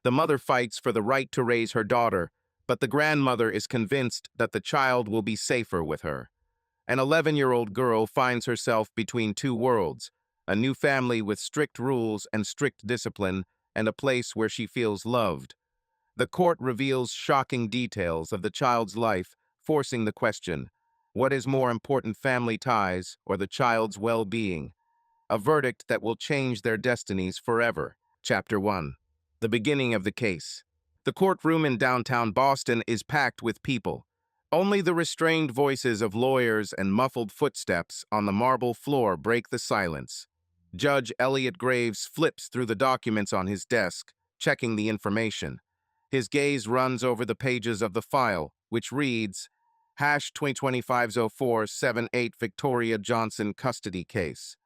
The mother fights for the right to raise her daughter, but the grandmother is convinced that the child will be safer with her. An 11-year-old girl finds herself between two worlds, a new family with strict rules and strict discipline, and a place where she feels loved. The court reveals shocking details of the child's life, forcing the question, what is more important, family ties or the child's well-being? A verdict that will change their destinies forever. Chapter 1. The beginning of the case. The courtroom in downtown Boston is packed with people. Only the restrained voices of lawyers and muffled footsteps on the marble floor break the silence. Judge Elliot Graves flips through the documents on his desk, checking the information. His gaze runs over the pages of the file, which reads, #2025-0478 Victoria Johnson custody case.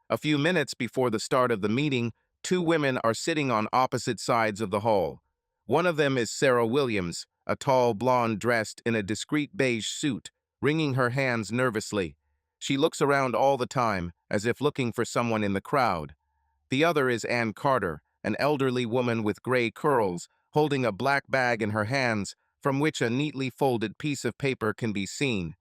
A few minutes before the start of the meeting, two women are sitting on opposite sides of the hall. One of them is Sarah Williams, a tall blonde dressed in a discreet beige suit, wringing her hands nervously. She looks around all the time, as if looking for someone in the crowd. The other is Ann Carter, an elderly woman with gray curls, holding a black bag in her hands, from which a neatly folded piece of paper can be seen.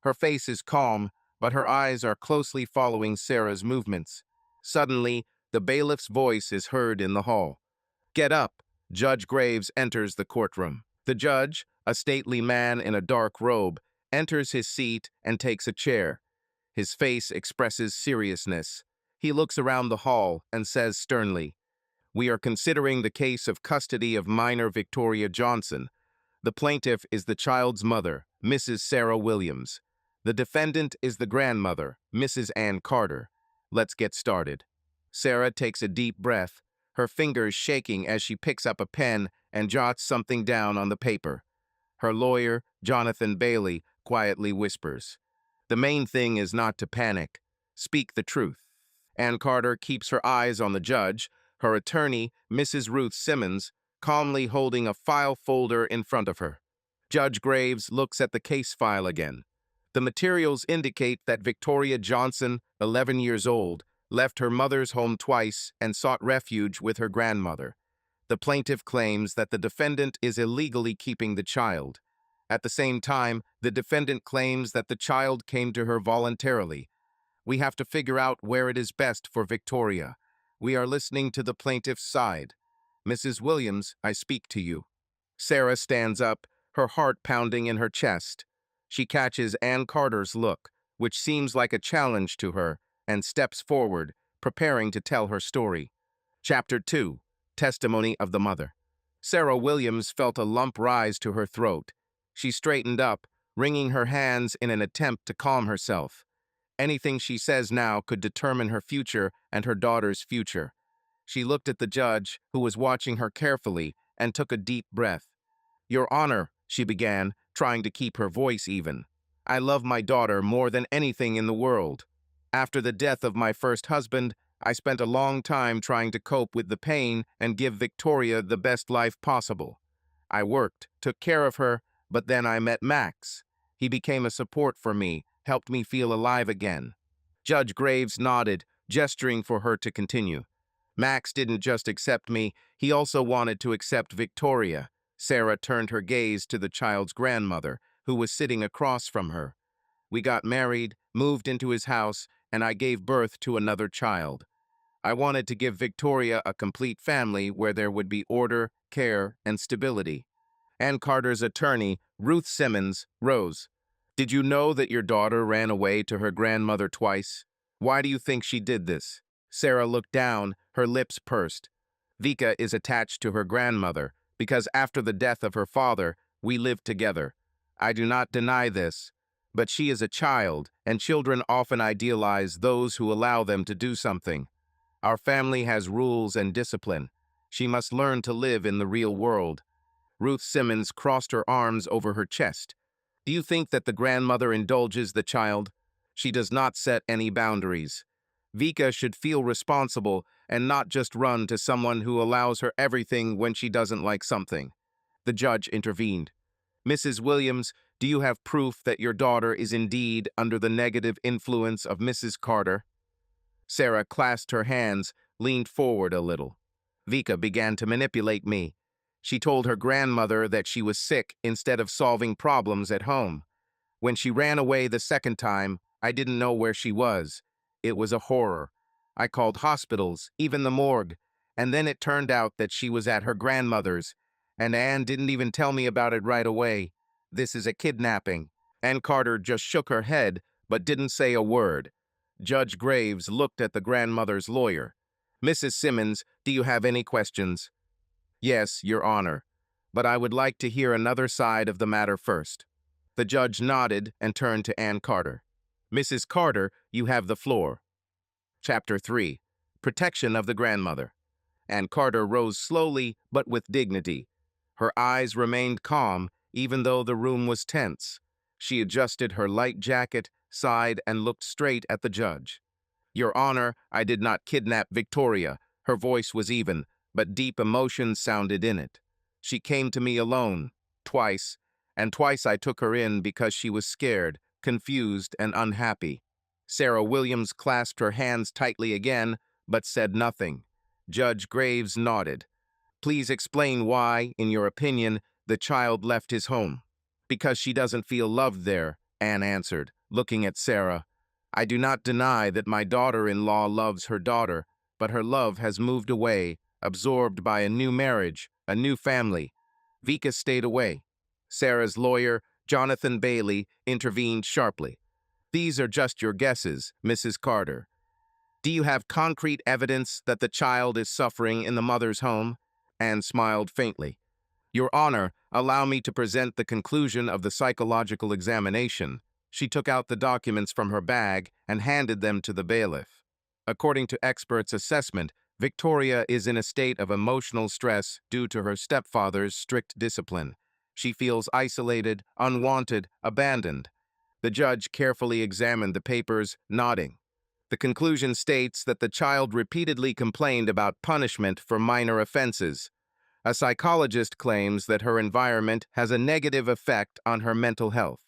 Her face is calm, but her eyes are closely following Sarah's movements. Suddenly, the bailiff's voice is heard in the hall. "Get up!" Judge Graves enters the courtroom. The judge, a stately man in a dark robe, enters his seat and takes a chair. His face expresses seriousness. He looks around the hall and says sternly, "We are considering the case of custody of minor Victoria Johnson. The plaintiff is the child's mother, Mrs. Sarah Williams. The defendant is the grandmother, Mrs. Ann Carter. Let's get started." Sarah takes a deep breath, her fingers shaking as she picks up a pen and jots something down on the paper. Her lawyer, Jonathan Bailey, quietly whispers, "The main thing is not to panic. Speak the truth." Ann Carter keeps her eyes on the judge, her attorney, Mrs. Ruth Simmons, calmly holding a file folder in front of her. Judge Graves looks at the case file again. The materials indicate that Victoria Johnson, 11 years old, left her mother's home twice and sought refuge with her grandmother. The plaintiff claims that the defendant is illegally keeping the child. At the same time, the defendant claims that the child came to her voluntarily. We have to figure out where it is best for Victoria. We are listening to the plaintiff's side. Mrs. Williams, I speak to you. Sarah stands up, her heart pounding in her chest. She catches Ann Carter's look, which seems like a challenge to her, and steps forward, preparing to tell her story. Chapter 2. Testimony of the Mother. Sarah Williams felt a lump rise to her throat. She straightened up, wringing her hands in an attempt to calm herself. Anything she says now could determine her future and her daughter's future. She looked at the judge, who was watching her carefully, and took a deep breath. "Your Honor," she began, trying to keep her voice even, "I love my daughter more than anything in the world. After the death of my first husband, I spent a long time trying to cope with the pain and give Victoria the best life possible. I worked, took care of her, but then I met Max. He became a support for me, helped me feel alive again." Judge Graves nodded, gesturing for her to continue. "Max didn't just accept me, he also wanted to accept Victoria." Sarah turned her gaze to the child's grandmother, who was sitting across from her. "We got married, moved into his house, and I gave birth to another child. I wanted to give Victoria a complete family where there would be order, care, and stability." Ann Carter's attorney, Ruth Simmons, rose. "Did you know that your daughter ran away to her grandmother twice? Why do you think she did this?" Sarah looked down, her lips pursed. "Vika is attached to her grandmother because after the death of her father, we lived together. I do not deny this, but she is a child, and children often idealize those who allow them to do something. Our family has rules and discipline. She must learn to live in the real world." Ruth Simmons crossed her arms over her chest. "Do you think that the grandmother indulges the child? She does not set any boundaries. Vika should feel responsible and not just run to someone who allows her everything when she doesn't like something." The judge intervened. "Mrs. Williams, do you have proof that your daughter is indeed under the negative influence of Mrs. Carter?" Sarah clasped her hands, leaned forward a little. Vika began to manipulate me. She told her grandmother that she was sick instead of solving problems at home. When she ran away the second time, I didn't know where she was. It was a horror. I called hospitals, even the morgue, and then it turned out that she was at her grandmother's, and Anne didn't even tell me about it right away. This is a kidnapping. Ann Carter just shook her head, but didn't say a word. Judge Graves looked at the grandmother's lawyer. Mrs. Simmons, do you have any questions? Yes, Your Honor, but I would like to hear another side of the matter first. The judge nodded and turned to Ann Carter. Mrs. Carter, you have the floor. Chapter 3. Protection of the Grandmother. Ann Carter rose slowly but with dignity. Her eyes remained calm, even though the room was tense. She adjusted her light jacket, sighed, and looked straight at the judge. Your Honor, I did not kidnap Victoria. Her voice was even, but deep emotion sounded in it. She came to me alone, twice, and twice I took her in because she was scared, confused, and unhappy. Sarah Williams clasped her hands tightly again, but said nothing. Judge Graves nodded. Please explain why, in your opinion, the child left his home. Because she doesn't feel loved there, Anne answered, looking at Sarah. I do not deny that my daughter-in-law loves her daughter, but her love has moved away, absorbed by a new marriage, a new family. Vika stayed away. Sarah's lawyer, Jonathan Bailey, intervened sharply. These are just your guesses, Mrs. Carter. Do you have concrete evidence that the child is suffering in the mother's home? Anne smiled faintly. Your Honor, allow me to present the conclusion of the psychological examination. She took out the documents from her bag and handed them to the bailiff. According to experts' assessment, Victoria is in a state of emotional stress due to her stepfather's strict discipline. She feels isolated, unwanted, abandoned. The judge carefully examined the papers, nodding. The conclusion states that the child repeatedly complained about punishment for minor offenses. A psychologist claims that her environment has a negative effect on her mental health.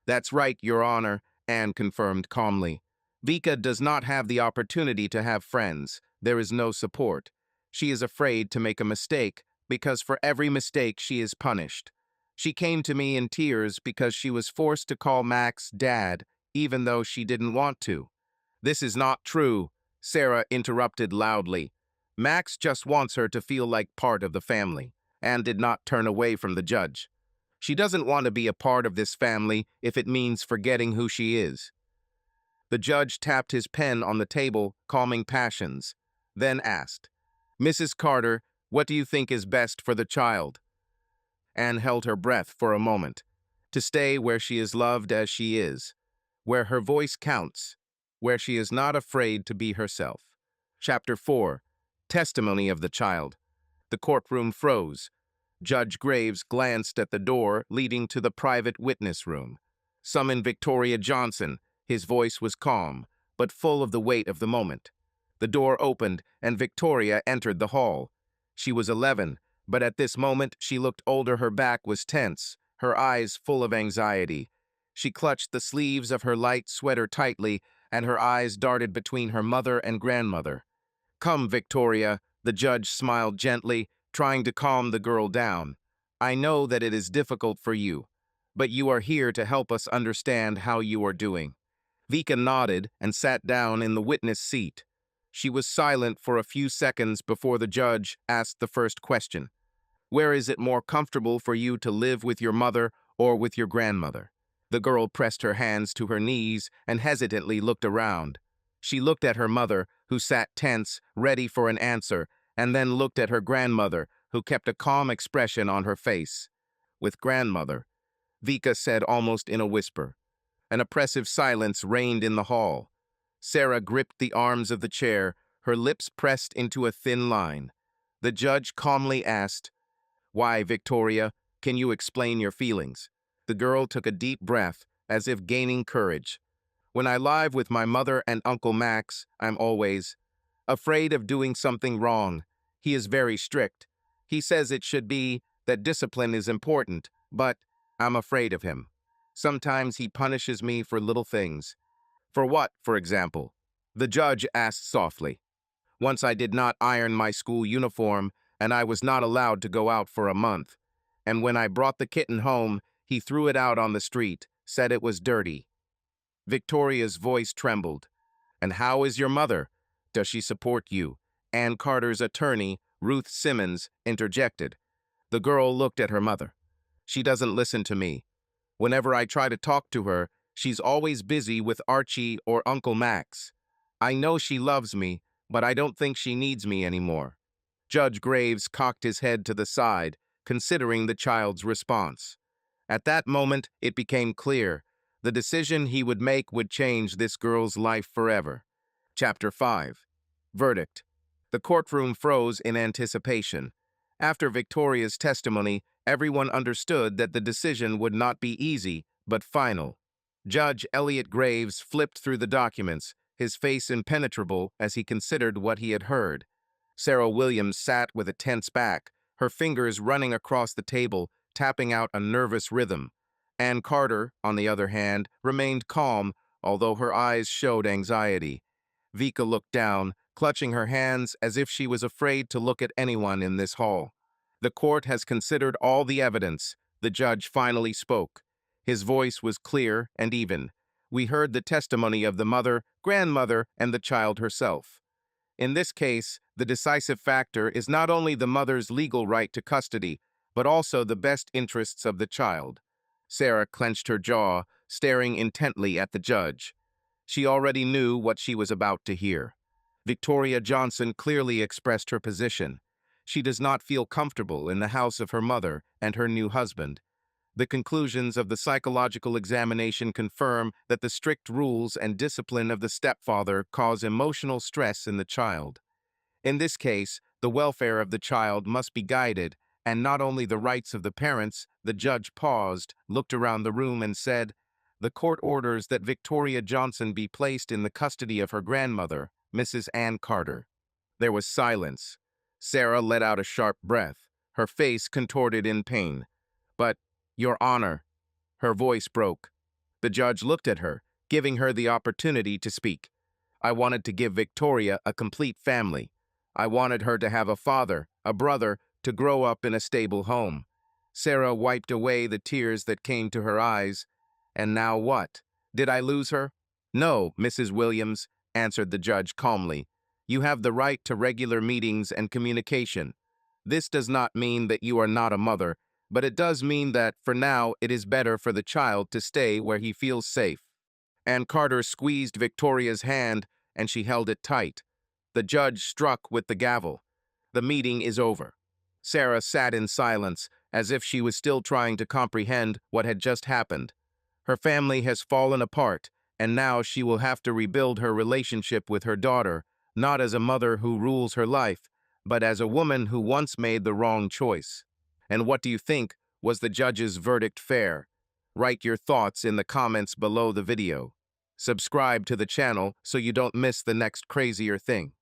That's right, Your Honor, Anne confirmed calmly. Vika does not have the opportunity to have friends. There is no support. She is afraid to make a mistake because for every mistake she is punished. She came to me in tears because she was forced to call Max Dad, even though she didn't want to. This is not true, Sarah interrupted loudly. Max just wants her to feel like part of the family, and did not turn away from the judge. She doesn't want to be a part of this family if it means forgetting who she is. The judge tapped his pen on the table, calming passions, then asked, Mrs. Carter, what do you think is best for the child? Anne held her breath for a moment. To stay where she is loved as she is, where her voice counts, where she is not afraid to be herself. Chapter 4. Testimony of the child. The courtroom froze. Judge Graves glanced at the door leading to the private witness room. Summon Victoria Johnson. His voice was calm, but full of the weight of the moment. The door opened, and Victoria entered the hall. She was 11, but at this moment she looked older. Her back was tense, her eyes full of anxiety. She clutched the sleeves of her light sweater tightly, and her eyes darted between her mother and grandmother. Come, Victoria, the judge smiled gently, trying to calm the girl down. I know that it is difficult for you, but you are here to help us understand how you are doing. Vika nodded and sat down in the witness seat. She was silent for a few seconds before the judge asked the first question. Where is it more comfortable for you to live, with your mother or with your grandmother? The girl pressed her hands to her knees and hesitantly looked around. She looked at her mother, who sat tense, ready for an answer, and then looked at her grandmother, who kept a calm expression on her face. With grandmother, Vika said almost in a whisper. An oppressive silence reigned in the hall. Sarah gripped the arms of the chair, her lips pressed into a thin line. The judge calmly asked, Why, Victoria, can you explain your feelings? The girl took a deep breath, as if gaining courage. When I live with my mother and Uncle Max, I'm always afraid of doing something wrong. He is very strict. He says it should be that discipline is important, but I'm afraid of him. Sometimes he punishes me for little things. For what, for example? The judge asked softly. Once I did not iron my school uniform, and I was not allowed to go out for a month. And when I brought the kitten home, he threw it out on the street, said it was dirty. Victoria's voice trembled. And how is your mother? Does she support you? Ann Carter's attorney, Ruth Simmons, interjected. The girl looked at her mother. She doesn't listen to me. Whenever I try to talk to her, she's always busy with Archie or Uncle Max. I know she loves me, but I don't think she needs me anymore. Judge Graves cocked his head to the side, considering the child's response. At that moment, it became clear. The decision he would make would change this girl's life forever. Chapter 5. Verdict. The courtroom froze in anticipation. After Victoria's testimony, everyone understood that the decision would not be easy, but final. Judge Elliot Graves flipped through the documents, his face impenetrable as he considered what he had heard. Sarah Williams sat with a tense back, her fingers running across the table, tapping out a nervous rhythm. Ann Carter, on the other hand, remained calm, although her eyes showed anxiety. Vika looked down, clutching her hands as if she was afraid to look at anyone in this hall. The court has considered all the evidence. The judge finally spoke. His voice was clear and even. We heard the testimony of the mother, grandmother, and the child herself. In this case, the decisive factor is not only the mother's legal right to custody, but also the best interests of the child. Sarah clenched her jaw, staring intently at the judge. She already knew what she was about to hear. Victoria Johnson clearly expressed her position. She does not feel comfortable in the house of her mother and her new husband. The conclusions of the psychological examination confirm that the strict rules and discipline of the stepfather cause emotional stress in the child. In this case, the welfare of the child must be guided, and not only the rights of the parents. The judge paused, looked around the room and said, "The court orders that Victoria Johnson be placed in the custody of her grandmother, Mrs. Ann Carter." There was silence. Sarah let out a sharp breath, her face contorted in pain. "But, Your Honor," her voice broke. The judge looked at her, giving her the opportunity to speak. "I wanted to give Victoria a complete family. I wanted her to have a father, a brother, to grow up in a stable home." Sarah wiped away the tears that came to her eyes. "And now what? Did I lose her?" "No, Mrs. Williams," answered the judge calmly. "You have the right to regular meetings and communication. This does not mean that you are not a mother, but it does mean that, for now, it is better for the child to stay where he feels safe." Ann Carter squeezed Victoria's hand, and she held it tight. The judge struck with the gavel. "The meeting is over." Sarah sat in silence, as if she was still trying to comprehend what had just happened. Her family has fallen apart, and now she will have to rebuild her relationship with her daughter, not as a mother who rules her life, but as a woman who once made the wrong choice. And what do you think? Was the judge's verdict fair? Write your thoughts in the comments below the video. Subscribe to the channel so you don't miss the next crazier thing.